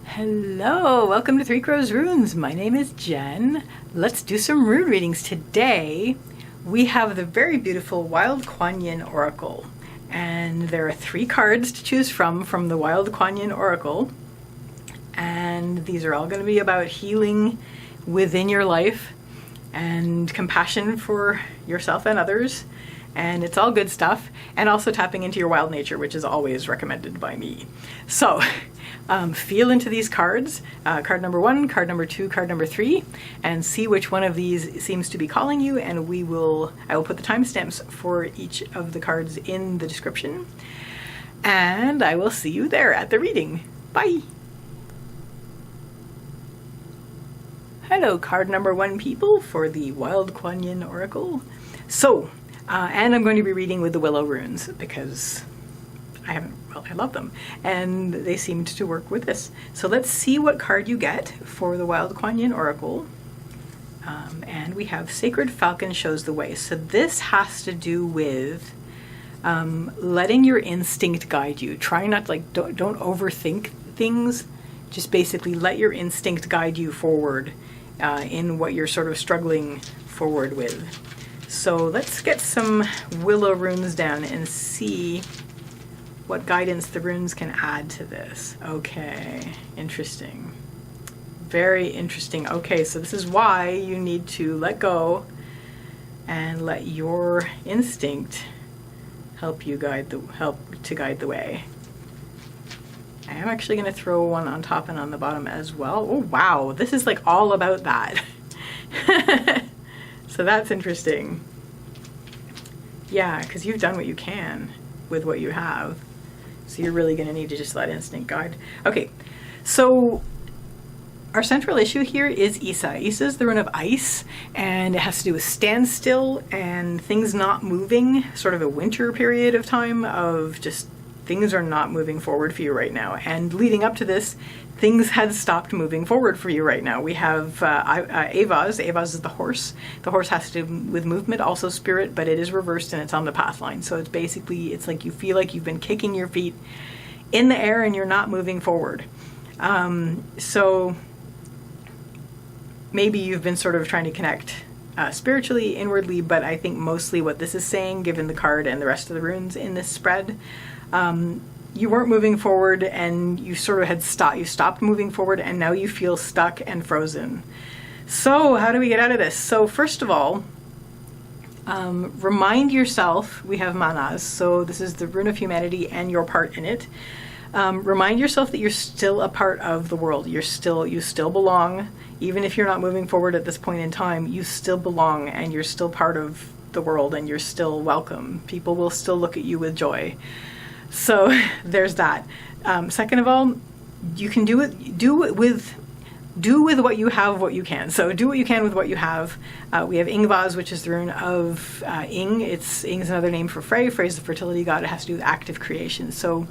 Hello, welcome to Three Crows Runes. My name is Jen. Let's do some rune readings today. We have the very beautiful Wild Kuan Yin Oracle, and there are 3 cards to choose from the Wild Kuan Yin Oracle, and these are all going to be about healing within your life and compassion for yourself and others, and it's all good stuff, and also tapping into your wild nature, which is always recommended by me. So feel into these cards, card number 1, card number 2, card number 3, and see which one of these seems to be calling you, and I will put the timestamps for each of the cards in the description, and I will see you there at the reading. Bye! Hello, card number 1 people for the Wild Kuan Yin Oracle. So, and I'm going to be reading with the Willow Runes because I love them, and they seemed to work with this. So let's see what card you get for the Wild Kuan Yin Oracle. And we have Sacred Falcon Shows the Way. So this has to do with letting your instinct guide you. Try not to, don't overthink things. Just basically let your instinct guide you forward in what you're sort of struggling forward with. So let's get some Willow Runes down and see what guidance the runes can add to this. Okay, interesting. Very interesting. Okay, so this is why you need to let go and let your instinct help guide the way. I am actually going to throw one on top and on the bottom as well. Oh wow, this is like all about that. So that's interesting. Yeah, because you've done what you can with what you have. So you're really going to need to just let instinct guide. Okay, so our central issue here is Isa. Isa is the rune of ice, and it has to do with standstill and things not moving, sort of a winter period of time of just things are not moving forward for you right now. And leading up to this, things had stopped moving forward for you right now. We have Avaz. Avaz is the horse. The horse has to do with movement, also spirit, but it is reversed and it's on the path line. So it's basically, it's like you feel like you've been kicking your feet in the air and you're not moving forward. So maybe you've been sort of trying to connect spiritually, inwardly, but I think mostly what this is saying, given the card and the rest of the runes in this spread, you weren't moving forward and you sort of stopped moving forward, and now you feel stuck and frozen. So how do we get out of this? So first of all, remind yourself, we have Manas, so this is the rune of humanity and your part in it. Remind yourself that you're still a part of the world. You still belong. Even if you're not moving forward at this point in time, you still belong and you're still part of the world and you're still welcome. People will still look at you with joy. So there's that. Second of all, you can do with what you have, what you can. So do what you can with what you have. We have Ingvaz, which is the rune of Ing. Ing is another name for Frey. Frey is the fertility god. It has to do with active creation. So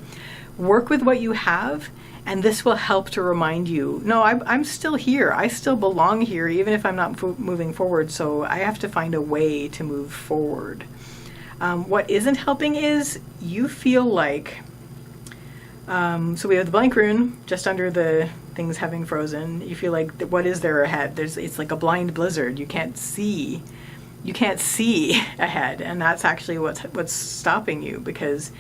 work with what you have, and this will help to remind you, no, I'm still here. I still belong here, even if I'm not moving forward. So I have to find a way to move forward. What isn't helping is you feel like, so we have the blank rune just under the things having frozen. You feel like, what is there ahead? It's like a blind blizzard. You can't see ahead, and that's actually what's stopping you, because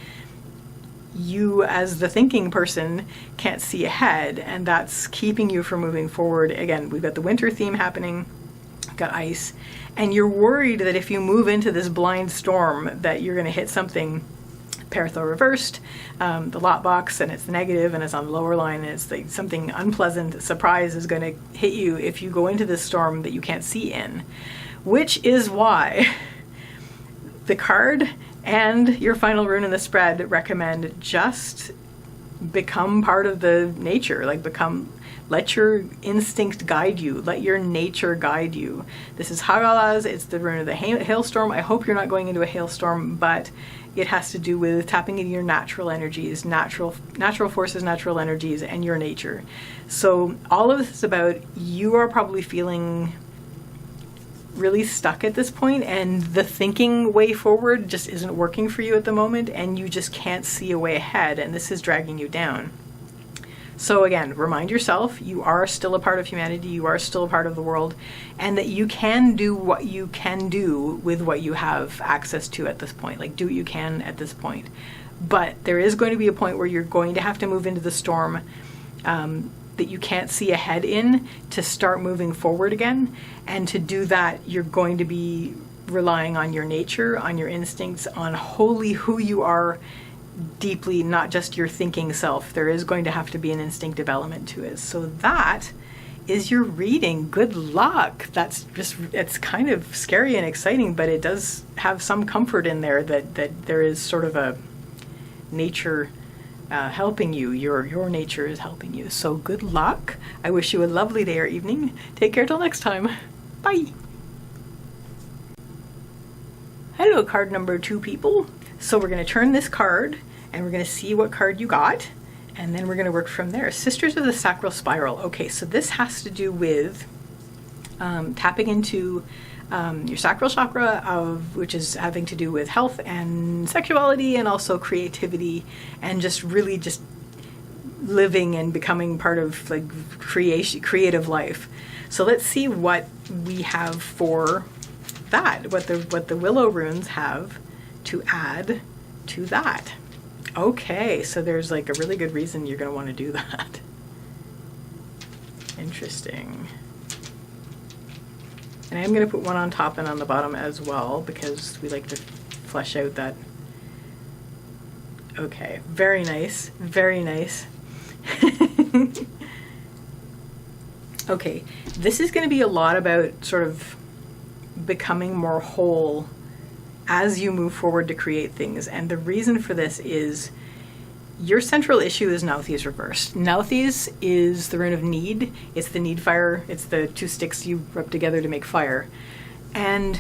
you as the thinking person can't see ahead, and that's keeping you from moving forward. Again, we've got the winter theme happening, got ice, and you're worried that if you move into this blind storm that you're going to hit something Paratho reversed, the lot box, and it's negative and it's on the lower line, and it's like something unpleasant surprise is going to hit you if you go into this storm that you can't see in, which is why the card and your final rune in the spread recommend just become part of the nature, let your instinct guide you, let your nature guide you. This is Hagalaz, it's the rune of the hailstorm. I hope you're not going into a hailstorm, but it has to do with tapping into your natural energies, natural forces, natural energies, and your nature. So all of this is about, you are probably feeling really stuck at this point, and the thinking way forward just isn't working for you at the moment, and you just can't see a way ahead, and this is dragging you down. So again, remind yourself you are still a part of humanity, you are still a part of the world, and that you can do what you can do with what you have access to at this point. Like, do what you can at this point. But there is going to be a point where you're going to have to move into the storm that you can't see ahead in to start moving forward again. And to do that, you're going to be relying on your nature, on your instincts, on wholly who you are deeply, not just your thinking self. There is going to have to be an instinctive element to it. So that is your reading. Good luck. That's just, it's kind of scary and exciting, but it does have some comfort in there that there is sort of a nature helping you. Your nature is helping you. So good luck. I wish you a lovely day or evening. Take care till next time. Bye. Hello, card number 2 people. So we're going to turn this card and we're going to see what card you got, and then we're going to work from there. Sisters of the Sacral Spiral. Okay, so this has to do with tapping into your sacral chakra, which is having to do with health and sexuality and also creativity and just really just living and becoming part of like creative life. So let's see what we have for that, what the Willow Runes have to add to that. Okay, so there's like a really good reason you're going to want to do that. Interesting. And I'm going to put one on top and on the bottom as well because we like to flesh out that. Okay, very nice, very nice. Okay, this is going to be a lot about sort of becoming more whole as you move forward to create things. And the reason for this is your central issue is Nauthiz reversed. Nauthiz is the rune of need. It's the need fire. It's the 2 sticks you rub together to make fire. And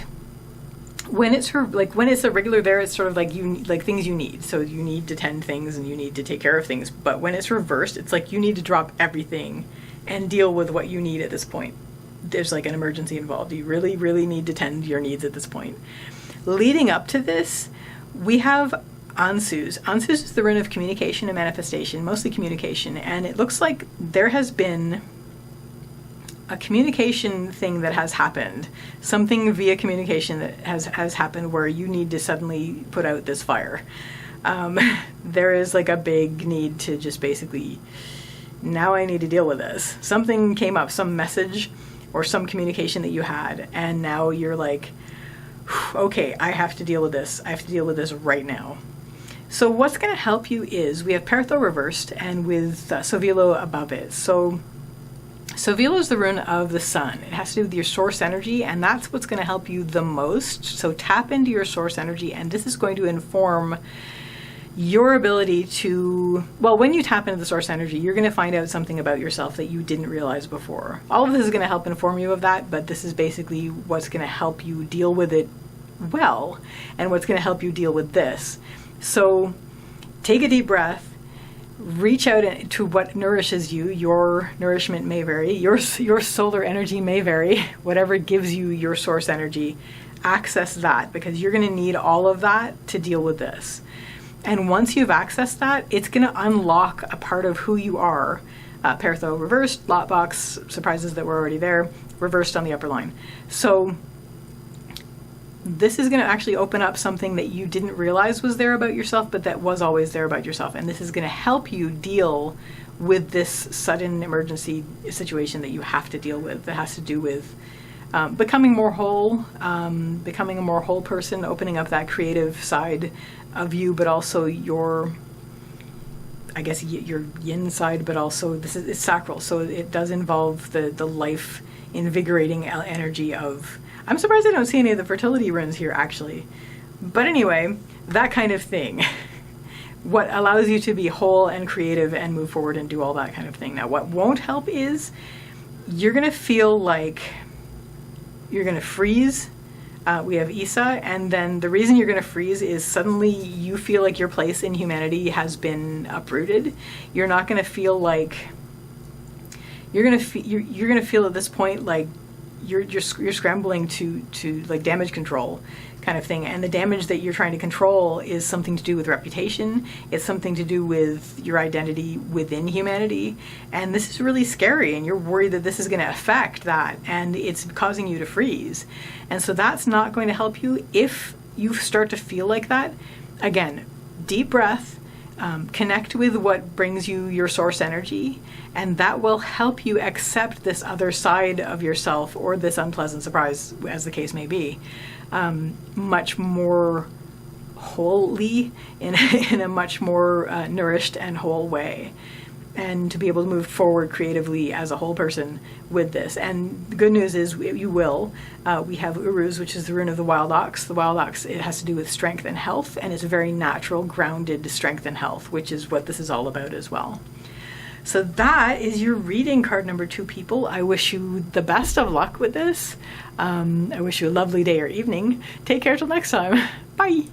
when it's when it's a regular there, it's sort of like things you need. So you need to tend things and you need to take care of things. But when it's reversed, it's like you need to drop everything and deal with what you need at this point. There's like an emergency involved. You really, really need to tend your needs at this point. Leading up to this, we have Ansuz. Ansuz is the rune of communication and manifestation, mostly communication, and it looks like there has been a communication thing that has happened, something via communication that has happened where you need to suddenly put out this fire. There is like a big need to just basically, now I need to deal with this. Something came up, some message or some communication that you had, and now you're like, okay, I have to deal with this. I have to deal with this right now. So what's going to help you is we have Pertho reversed and with Sovilo above it. So Sovilo is the rune of the sun. It has to do with your source energy, and that's what's going to help you the most. So tap into your source energy, and this is going to inform your ability to, well, when you tap into the source energy, you're going to find out something about yourself that you didn't realize before. All of this is going to help inform you of that, but this is basically what's going to help you deal with it well, and what's going to help you deal with this. So take a deep breath, reach out to what nourishes you. Your nourishment may vary, your solar energy may vary, whatever gives you your source energy, access that, because you're going to need all of that to deal with this. And once you've accessed that, it's going to unlock a part of who you are. Pertho reversed, Lotbox, surprises that were already there, reversed on the upper line. So this is going to actually open up something that you didn't realize was there about yourself, but that was always there about yourself. And this is going to help you deal with this sudden emergency situation that you have to deal with, that has to do with becoming more whole, becoming a more whole person, opening up that creative side of you, but also your, I guess, your yin side, but also it's sacral. So it does involve the life invigorating energy of, I'm surprised I don't see any of the fertility runes here actually. But anyway, that kind of thing. What allows you to be whole and creative and move forward and do all that kind of thing. Now, what won't help is you're going to feel like you're going to freeze. We have Isa, and then the reason you're going to freeze is suddenly you feel like your place in humanity has been uprooted. You're not going to feel like you're going to feel at this point like you're scrambling to like damage control, kind of thing. And the damage that you're trying to control is something to do with reputation. It's something to do with your identity within humanity. And this is really scary, and you're worried that this is going to affect that, and it's causing you to freeze. And so that's not going to help you. If you start to feel like that, again, deep breath, connect with what brings you your source energy, and that will help you accept this other side of yourself, or this unpleasant surprise, as the case may be, much more wholly, in a much more nourished and whole way, and to be able to move forward creatively as a whole person with this. And the good news is you will. We have Uruz, which is the rune of the wild ox. The wild ox, it has to do with strength and health, and it's a very natural, grounded strength and health, which is what this is all about as well. So that is your reading, card number 2, people. I wish you the best of luck with this. I wish you a lovely day or evening. Take care till next time. Bye.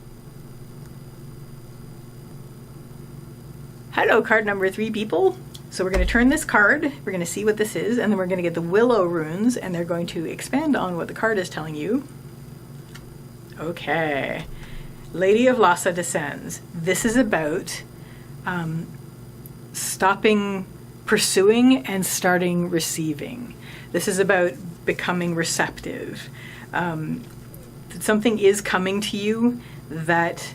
Hello, card number 3, people. So we're going to turn this card, we're going to see what this is, and then we're going to get the Willow Runes, and they're going to expand on what the card is telling you. Okay. Lady of Lhasa descends. This is about stopping pursuing and starting receiving. This is about becoming receptive. Something is coming to you that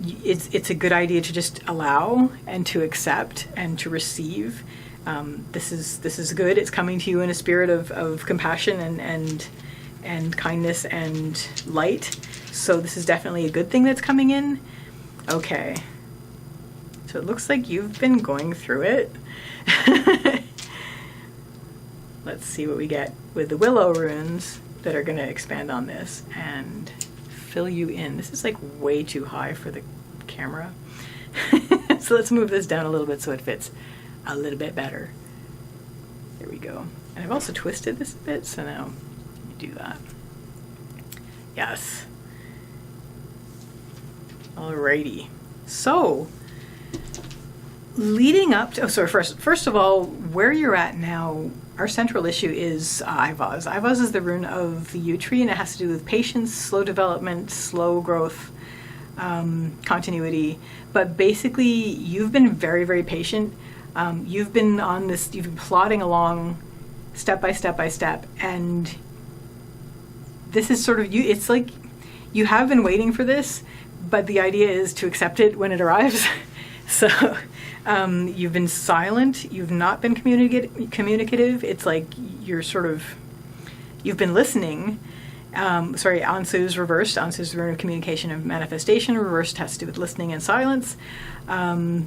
it's a good idea to just allow and to accept and to receive. This is good. It's coming to you in a spirit of compassion and kindness and light. So this is definitely a good thing that's coming in. Okay. So it looks like you've been going through it. Let's see what we get with the Willow Runes that are going to expand on this and fill you in. This is like way too high for the camera. So let's move this down a little bit so it fits a little bit better. There we go. And I've also twisted this a bit, so now let me do that. Yes. Alrighty. So leading up to, first of all, where you're at now, our central issue is Ivaz. Ivaz is the rune of the yew tree, and it has to do with patience, slow development, slow growth, continuity. But basically, you've been very, very patient. You've been on this, you've been plodding along step by step by step, and this is sort of you. It's like you have been waiting for this, but the idea is to accept it when it arrives. So you've been silent. You've not been communicative. It's like you've been listening. Ansu's reversed. Ansu's the rune of communication and manifestation. Reversed has to do with listening and silence. So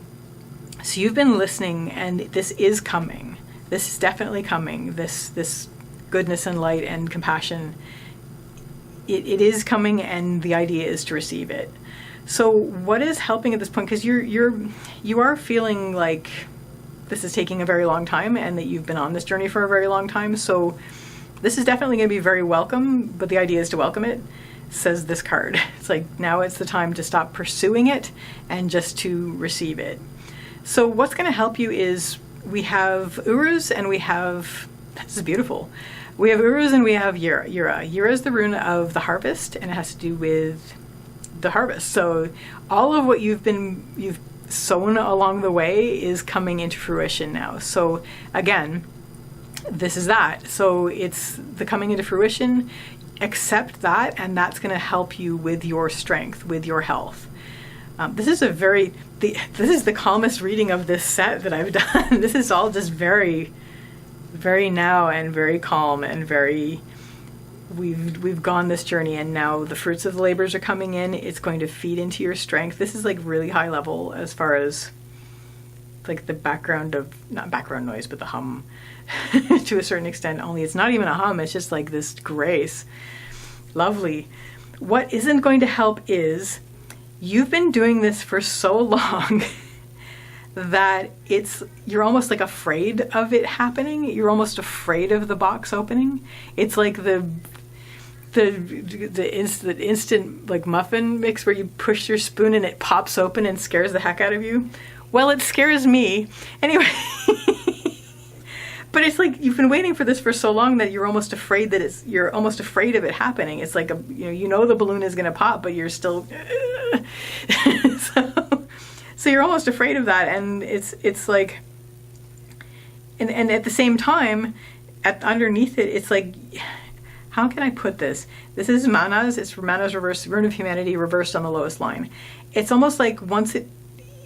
you've been listening, and this is coming. This is definitely coming. This goodness and light and compassion. It is coming, and the idea is to receive it. So what is helping at this point? Because you are feeling like this is taking a very long time, and that you've been on this journey for a very long time. So this is definitely going to be very welcome, but the idea is to welcome it, says this card. It's like now it's the time to stop pursuing it and just to receive it. So what's going to help you is we have Uruz and we have, this is beautiful. We have Uruz and we have Yura. Yura is the rune of the harvest, and it has to do with the harvest. So all of what you've sown along the way is coming into fruition now. So again, this is that. So it's the coming into fruition. Accept that, and that's going to help you with your strength, with your health. This is this is the calmest reading of this set that I've done. This is all just very, very now and very calm and very. We've gone this journey, and now the fruits of the labors are coming in. It's going to feed into your strength. This is like really high level as far as like the background of, not background noise, but the hum to a certain extent. Only it's not even a hum. It's just like this grace. Lovely. What isn't going to help is you've been doing this for so long that you're almost like afraid of it happening. You're almost afraid of the box opening. It's like the instant like muffin mix where you push your spoon and it pops open and scares the heck out of you. Well, it scares me. Anyway, But it's like you've been waiting for this for so long that you're almost afraid you're almost afraid of it happening. It's like you know the balloon is going to pop, but you're still so you're almost afraid of that, and it's like, and at the same time, underneath it, it's like, how can I put this? This is Manas. It's Manas reverse, Rune of Humanity reversed on the lowest line. It's almost like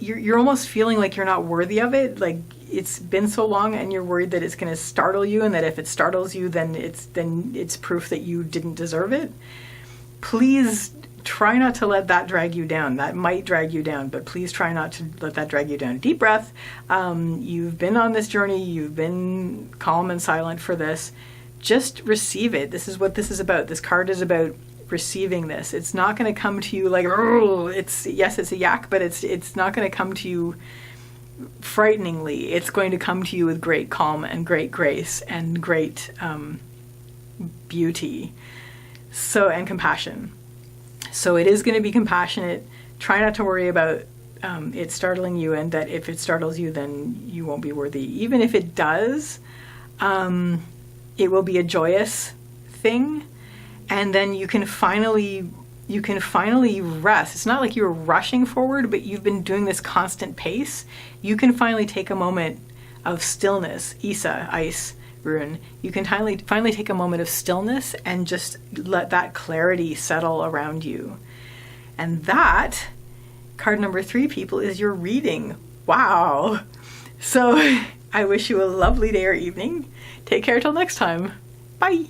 you're almost feeling like you're not worthy of it. Like it's been so long, and you're worried that it's going to startle you, and that if it startles you, then it's proof that you didn't deserve it. Please try not to let that drag you down. That might drag you down, but please try not to let that drag you down. Deep breath. You've been on this journey. You've been calm and silent for this. Just receive it. This is what this is about. This card is about receiving this. It's not going to come to you like, it's a yak, but it's not going to come to you frighteningly. It's going to come to you with great calm and great grace and great beauty, and compassion. So it is going to be compassionate. Try not to worry about it startling you, and that if it startles you, then you won't be worthy. Even if it does, it will be a joyous thing, and then you can finally rest. It's not like you're rushing forward, but you've been doing this constant pace. You can finally take a moment of stillness. Isa, ice rune. You can finally take a moment of stillness and just let that clarity settle around you. And that, card number 3, people, is your reading. Wow. So I wish you a lovely day or evening. Take care till next time. Bye.